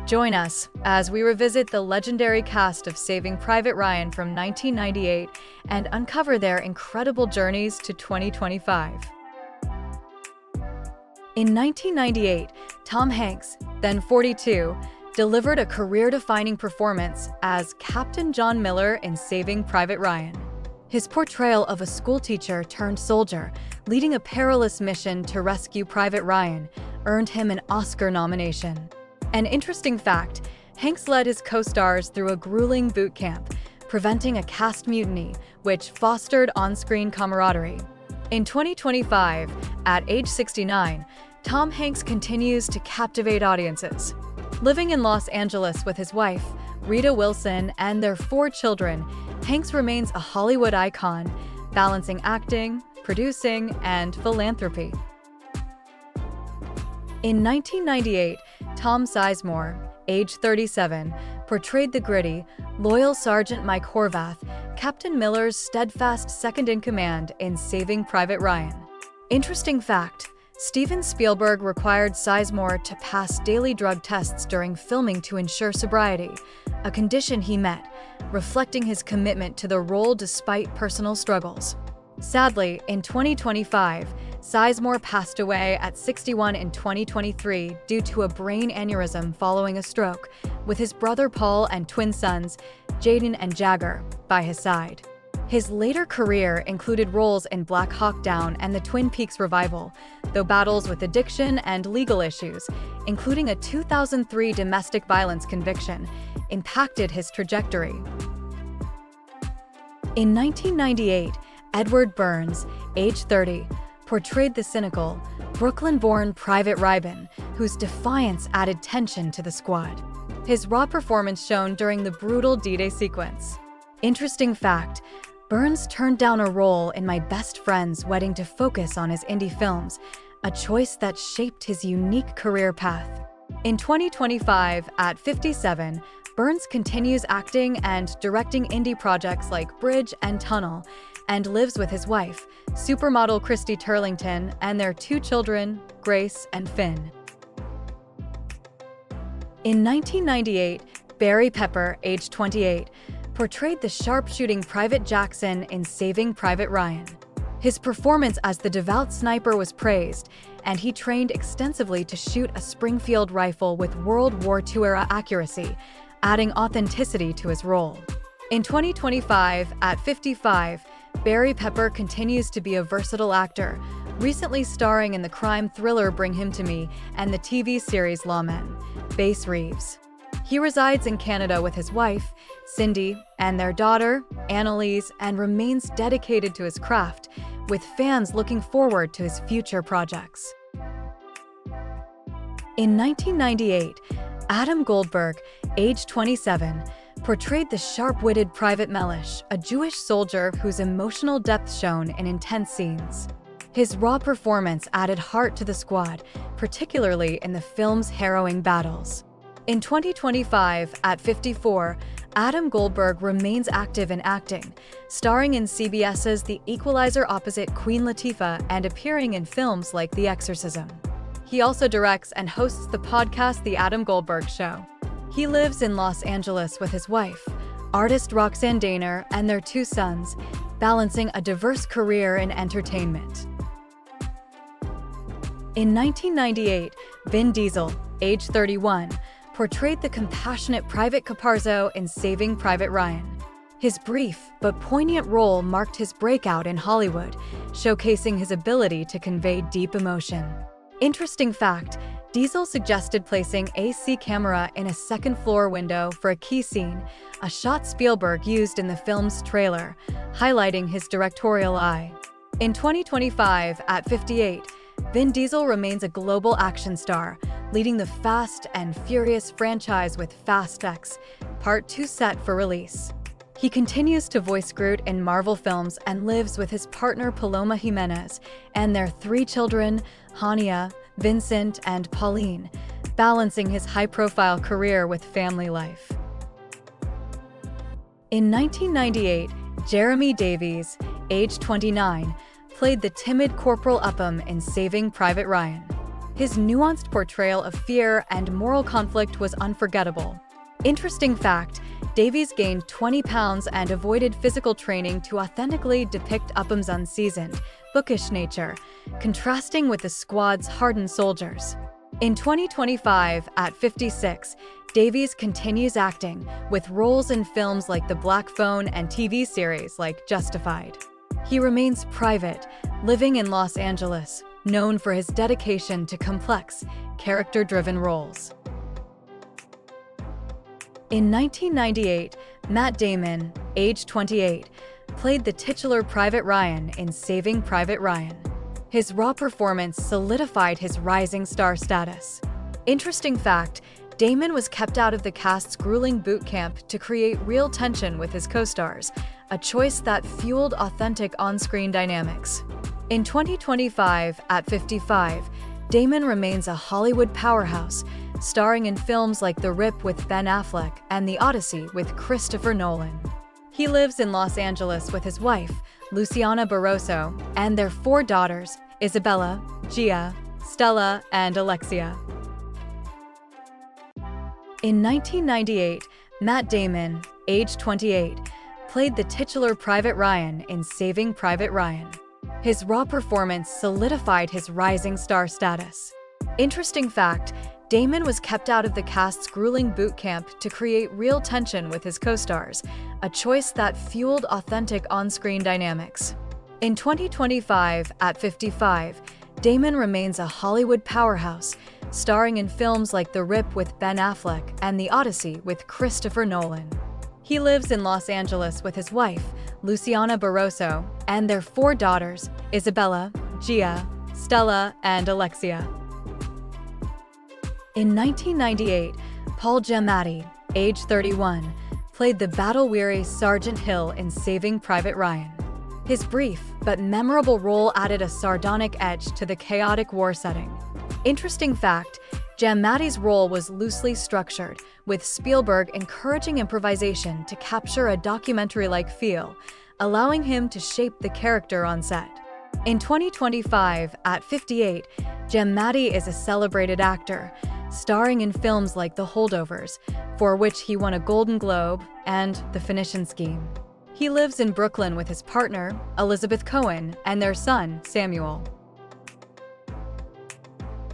Join us as we revisit the legendary cast of Saving Private Ryan from 1998 and uncover their incredible journeys to 2025. In 1998, Tom Hanks, then 42, delivered a career-defining performance as Captain John Miller in Saving Private Ryan. His portrayal of a schoolteacher turned soldier, leading a perilous mission to rescue Private Ryan, earned him an Oscar nomination. An interesting fact, Hanks led his co-stars through a grueling boot camp, preventing a cast mutiny, which fostered on-screen camaraderie. In 2025, at age 69, Tom Hanks continues to captivate audiences. Living in Los Angeles with his wife, Rita Wilson, and their 4 children, Hanks remains a Hollywood icon, balancing acting, producing, and philanthropy. In 1998, Tom Sizemore, age 37, portrayed the gritty, loyal Sergeant Mike Horvath, Captain Miller's steadfast second-in-command in Saving Private Ryan. Interesting fact, Steven Spielberg required Sizemore to pass daily drug tests during filming to ensure sobriety, a condition he met, reflecting his commitment to the role despite personal struggles. Sadly, in 2025, Sizemore passed away at 61 in 2023 due to a brain aneurysm following a stroke, with his brother Paul and twin sons, Jaden and Jagger, by his side. His later career included roles in Black Hawk Down and the Twin Peaks revival, though battles with addiction and legal issues, including a 2003 domestic violence conviction, impacted his trajectory. In 1998, Edward Burns, age 30, portrayed the cynical, Brooklyn-born Private Ryan, whose defiance added tension to the squad. His raw performance shone during the brutal D-Day sequence. Interesting fact, Burns turned down a role in My Best Friend's wedding to focus on his indie films, a choice that shaped his unique career path. In 2025, at 57, Burns continues acting and directing indie projects like Bridge and Tunnel, and lives with his wife, supermodel Christy Turlington, and their 2 children, Grace and Finn. In 1998, Barry Pepper, age 28, portrayed the sharpshooting Private Jackson in Saving Private Ryan. His performance as the devout sniper was praised, and he trained extensively to shoot a Springfield rifle with World War II-era accuracy, adding authenticity to his role. In 2025, at 55, Barry Pepper continues to be a versatile actor, recently starring in the crime thriller Bring Him to Me and the TV series Lawmen, Bass Reeves. He resides in Canada with his wife, Cindy, and their daughter, Annalise, and remains dedicated to his craft, with fans looking forward to his future projects. In 1998, Adam Goldberg, age 27, portrayed the sharp-witted Private Mellish, a Jewish soldier whose emotional depth shone in intense scenes. His raw performance added heart to the squad, particularly in the film's harrowing battles. In 2025, at 54, Adam Goldberg remains active in acting, starring in CBS's The Equalizer opposite Queen Latifah and appearing in films like The Exorcism. He also directs and hosts the podcast The Adam Goldberg Show. He lives in Los Angeles with his wife, artist Roxanne Daner, and their 2 sons, balancing a diverse career in entertainment. In 1998, Vin Diesel, age 31, portrayed the compassionate Private Caparzo in Saving Private Ryan. His brief but poignant role marked his breakout in Hollywood, showcasing his ability to convey deep emotion. Interesting fact, Diesel suggested placing AC camera in a second-floor window for a key scene, a shot Spielberg used in the film's trailer, highlighting his directorial eye. In 2025, at 58, Vin Diesel remains a global action star, leading the Fast and Furious franchise with Fast X, Part 2 set for release. He continues to voice Groot in Marvel films and lives with his partner Paloma Jimenez and their 3 children, Hania, Vincent, and Pauline, balancing his high-profile career with family life. In 1998, Jeremy Davies, age 29, played the timid Corporal Upham in Saving Private Ryan. His nuanced portrayal of fear and moral conflict was unforgettable. Interesting fact, Davies gained 20 pounds and avoided physical training to authentically depict Upham's unseasoned, bookish nature, contrasting with the squad's hardened soldiers. In 2025, at 56, Davies continues acting, with roles in films like The Black Phone and TV series like Justified. He remains private, living in Los Angeles, known for his dedication to complex, character-driven roles. In 1998, Matt Damon, age 28, played the titular Private Ryan in Saving Private Ryan. His raw performance solidified his rising star status. Interesting fact, Damon was kept out of the cast's grueling boot camp to create real tension with his co-stars, a choice that fueled authentic on-screen dynamics. In 2025, at 55, Damon remains a Hollywood powerhouse, starring in films like The Rip with Ben Affleck and The Odyssey with Christopher Nolan. He lives in Los Angeles with his wife, Luciana Barroso, and their 4 daughters, Isabella, Gia, Stella, and Alexia. In 1998, Matt Damon, age 28, played the titular Private Ryan in Saving Private Ryan. His raw performance solidified his rising star status. Interesting fact, Damon was kept out of the cast's grueling boot camp to create real tension with his co-stars, a choice that fueled authentic on-screen dynamics. In 2025, at 55, Damon remains a Hollywood powerhouse, starring in films like The Rip with Ben Affleck and The Odyssey with Christopher Nolan. He lives in Los Angeles with his wife, Luciana Barroso, and their 4 daughters, Isabella, Gia, Stella, and Alexia. In 1998, Paul Giamatti, age 31, played the battle-weary Sergeant Hill in Saving Private Ryan. His brief but memorable role added a sardonic edge to the chaotic war setting. Interesting fact, Giamatti's role was loosely structured, with Spielberg encouraging improvisation to capture a documentary-like feel, allowing him to shape the character on set. In 2025, at 58, Giamatti is a celebrated actor, starring in films like The Holdovers, for which he won a Golden Globe, and The Finishing Scheme. He lives in Brooklyn with his partner, Elizabeth Cohen, and their son, Samuel.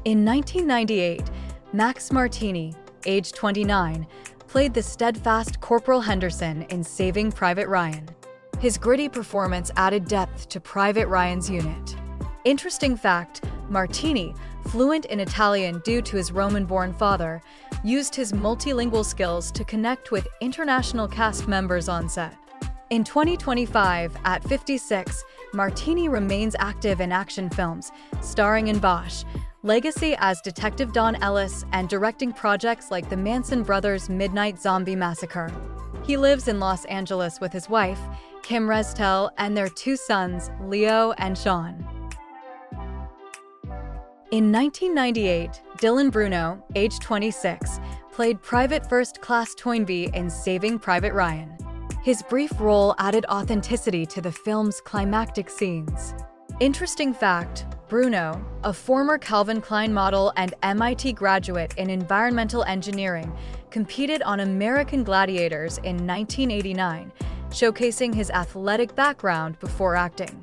In 1998, Max Martini, age 29, played the steadfast Corporal Henderson in Saving Private Ryan. His gritty performance added depth to Private Ryan's unit. Interesting fact, Martini, fluent in Italian due to his Roman-born father, used his multilingual skills to connect with international cast members on set. In 2025, at 56, Martini remains active in action films, starring in Bosch, Legacy as Detective Don Ellis, and directing projects like the Manson Brothers' Midnight Zombie Massacre. He lives in Los Angeles with his wife, Kim Restel, and their 2 sons, Leo and Sean. In 1998, Dylan Bruno, age 26, played Private First Class Toynbee in Saving Private Ryan. His brief role added authenticity to the film's climactic scenes. Interesting fact, Bruno, a former Calvin Klein model and MIT graduate in environmental engineering, competed on American Gladiators in 1989, showcasing his athletic background before acting.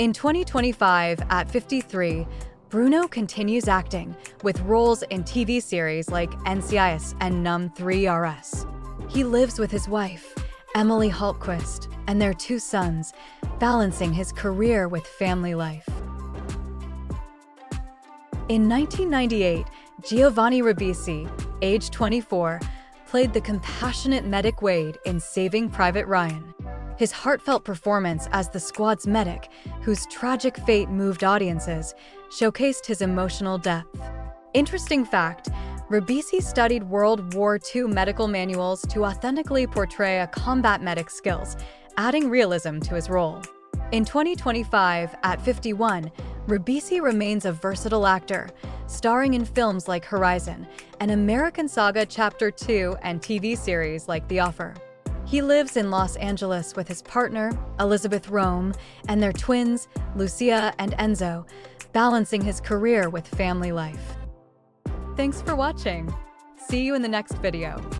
In 2025, at 53, Bruno continues acting, with roles in TV series like NCIS and Num 3RS. He lives with his wife, Emily Hultquist, and their 2 sons, balancing his career with family life. In 1998, Giovanni Ribisi, age 24, played the compassionate medic Wade in Saving Private Ryan. His heartfelt performance as the squad's medic, whose tragic fate moved audiences, showcased his emotional depth. Interesting fact, Ribisi studied World War II medical manuals to authentically portray a combat medic's skills, adding realism to his role. In 2025, at 51, Ribisi remains a versatile actor, starring in films like Horizon, an American Saga Chapter 2, and TV series like The Offer. He lives in Los Angeles with his partner, Elizabeth Rome, and their twins, Lucia and Enzo, balancing his career with family life. Thanks for watching. See you in the next video.